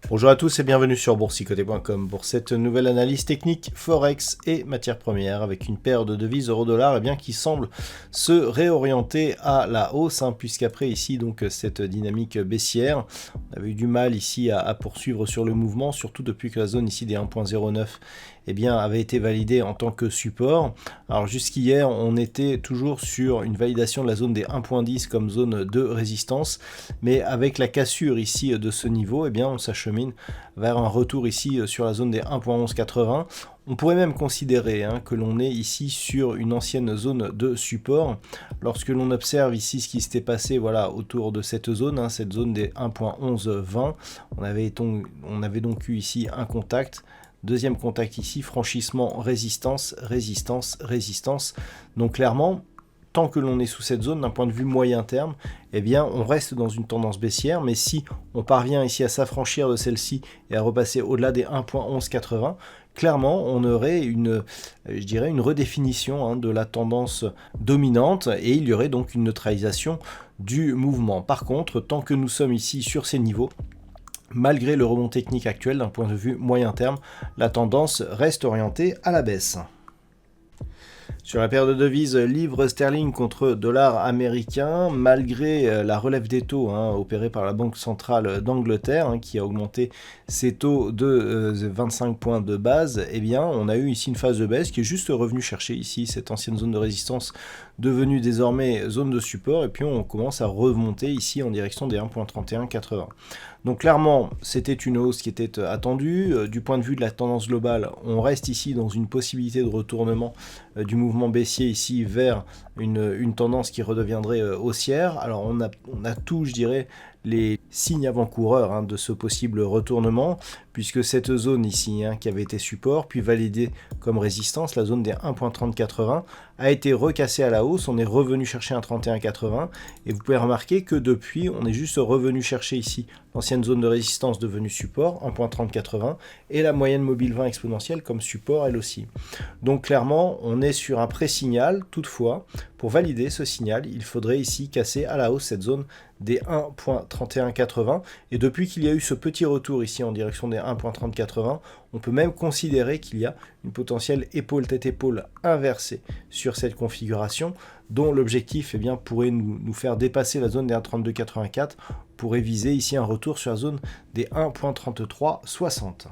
Bonjour à tous et bienvenue sur boursicoté.com pour cette nouvelle analyse technique Forex et matières premières avec une paire de devises euro-dollar qui semble se réorienter à la hausse puisqu'après ici donc cette dynamique baissière, on avait eu du mal ici à poursuivre sur le mouvement, surtout depuis que la zone ici des 1.09 avait été validée en tant que support. Alors jusqu'hier on était toujours sur une validation de la zone des 1.10 comme zone de résistance, mais avec la cassure ici de ce niveau on s'achemine vers un retour ici sur la zone des 1.1180. On pourrait même considérer que l'on est ici sur une ancienne zone de support. Lorsque l'on observe ici ce qui s'était passé autour de cette zone, cette zone des 1.1120, on avait donc eu ici un contact. Deuxième contact ici, franchissement, résistance, résistance, résistance. Donc clairement, tant que l'on est sous cette zone, d'un point de vue moyen terme, on reste dans une tendance baissière. Mais si on parvient ici à s'affranchir de celle-ci et à repasser au-delà des 1.1180, clairement, on aurait une redéfinition de la tendance dominante et il y aurait donc une neutralisation du mouvement. Par contre, tant que nous sommes ici sur ces niveaux, malgré le rebond technique actuel d'un point de vue moyen terme, la tendance reste orientée à la baisse. Sur la paire de devises livre sterling contre dollar américain, malgré la relève des taux opérée par la Banque centrale d'Angleterre qui a augmenté ses taux de 25 points de base, on a eu ici une phase de baisse qui est juste revenue chercher ici cette ancienne zone de résistance devenue désormais zone de support et puis on commence à remonter ici en direction des 1.3180. Donc clairement, c'était une hausse qui était attendue. Du point de vue de la tendance globale, on reste ici dans une possibilité de retournement du mouvement baissier ici vers une tendance qui redeviendrait haussière. Alors on a tout, je dirais, les signes avant-coureurs de ce possible retournement, puisque cette zone ici qui avait été support, puis validée comme résistance, la zone des 1.3080, a été recassée à la hausse, on est revenu chercher un 31,80, et vous pouvez remarquer que depuis, on est juste revenu chercher ici l'ancienne zone de résistance devenue support, 1.3080, et la moyenne mobile 20 exponentielle comme support elle aussi. Donc clairement, on est sur un pré-signal, toutefois, pour valider ce signal, il faudrait ici casser à la hausse cette zone des 1.3180, et depuis qu'il y a eu ce petit retour ici en direction des 1.3080, on peut même considérer qu'il y a une potentielle épaule-tête-épaule inversée sur cette configuration, dont l'objectif pourrait nous faire dépasser la zone des 1.3284 pour viser ici un retour sur la zone des 1.3360.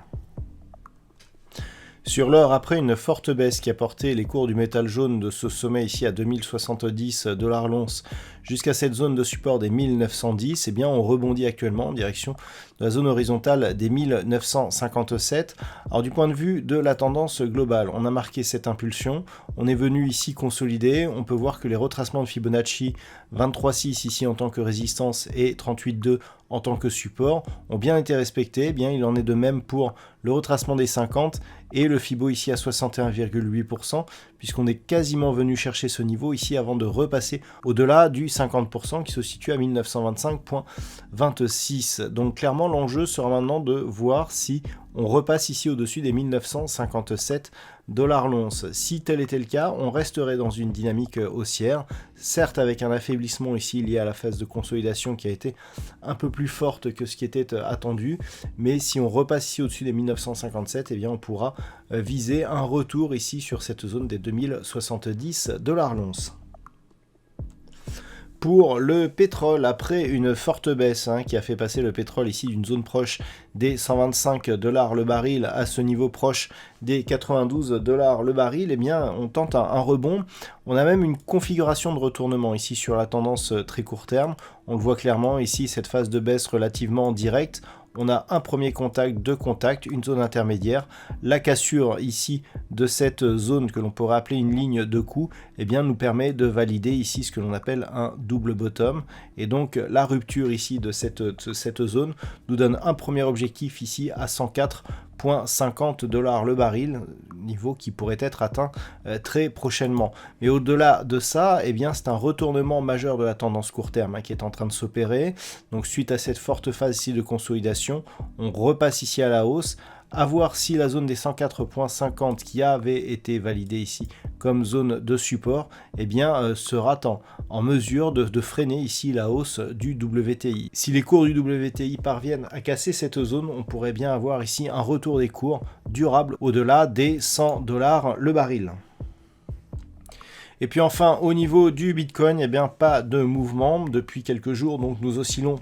Sur l'or, après une forte baisse qui a porté les cours du métal jaune de ce sommet ici à 2070 $ l'once jusqu'à cette zone de support des 1910, on rebondit actuellement en direction de la zone horizontale des 1957. Alors du point de vue de la tendance globale, on a marqué cette impulsion, on est venu ici consolider, on peut voir que les retracements de Fibonacci 23,6 ici en tant que résistance et 38,2 en tant que support ont bien été respectés. Il en est de même pour le retracement des 50 et le Fibo ici à 61,8%, puisqu'on est quasiment venu chercher ce niveau ici avant de repasser au-delà du 50% qui se situe à 1925,26. Donc clairement l'enjeu sera maintenant de voir si on repasse ici au-dessus des 1957 $ l'once. Si tel était le cas, on resterait dans une dynamique haussière, certes avec un affaiblissement ici lié à la phase de consolidation qui a été un peu plus forte que ce qui était attendu, mais si on repasse ici au-dessus des 1957, on pourra viser un retour ici sur cette zone des 2070 $ l'once. Pour le pétrole, après une forte baisse qui a fait passer le pétrole ici d'une zone proche des 125 $ le baril à ce niveau proche des 92 $ le baril, on tente un rebond. On a même une configuration de retournement ici sur la tendance très court terme. On le voit clairement ici, cette phase de baisse relativement directe. On a un premier contact, deux contacts, une zone intermédiaire. La cassure ici de cette zone que l'on pourrait appeler une ligne de coup, nous permet de valider ici ce que l'on appelle un double bottom. Et donc la rupture ici de cette zone nous donne un premier objectif ici à 104 $4.50 le baril, niveau qui pourrait être atteint très prochainement. Mais au-delà de ça, eh bien, c'est un retournement majeur de la tendance court terme qui est en train de s'opérer. Donc suite à cette forte phase ici de consolidation, on repasse ici à la hausse. À voir si la zone des 104.50 qui avait été validée ici comme zone de support, eh bien, sera en mesure de freiner ici la hausse du WTI. Si les cours du WTI parviennent à casser cette zone, on pourrait bien avoir ici un retour des cours durable au-delà des $100 le baril. Et puis enfin, au niveau du Bitcoin, eh bien, pas de mouvement depuis quelques jours, donc nous oscillons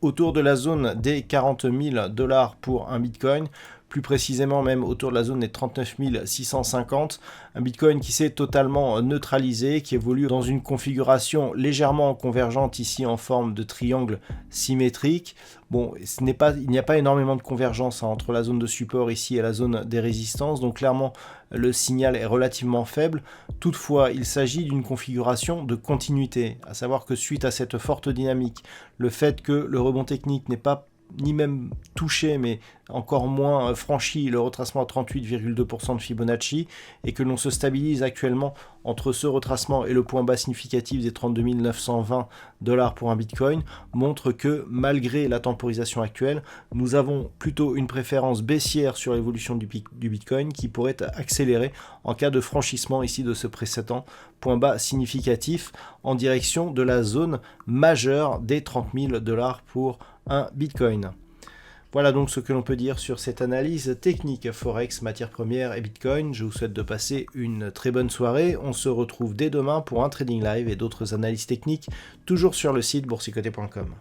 autour de la zone des $40 000 pour un Bitcoin, plus précisément même autour de la zone des 39 650. Un Bitcoin qui s'est totalement neutralisé, qui évolue dans une configuration légèrement convergente ici en forme de triangle symétrique. Bon, il n'y a pas énormément de convergence entre la zone de support ici et la zone des résistances, donc clairement le signal est relativement faible. Toutefois, il s'agit d'une configuration de continuité, à savoir que suite à cette forte dynamique, le fait que le rebond technique n'est pas ni même touché, mais encore moins franchi le retracement à 38,2% de Fibonacci, et que l'on se stabilise actuellement entre ce retracement et le point bas significatif des 32 920 $ pour un Bitcoin, montre que malgré la temporisation actuelle, nous avons plutôt une préférence baissière sur l'évolution du Bitcoin qui pourrait accélérer en cas de franchissement ici de ce précédent point bas significatif en direction de la zone majeure des 30 000 $ pour un Bitcoin. Voilà donc ce que l'on peut dire sur cette analyse technique Forex, matières premières et Bitcoin. Je vous souhaite de passer une très bonne soirée. On se retrouve dès demain pour un trading live et d'autres analyses techniques, toujours sur le site boursicoté.com.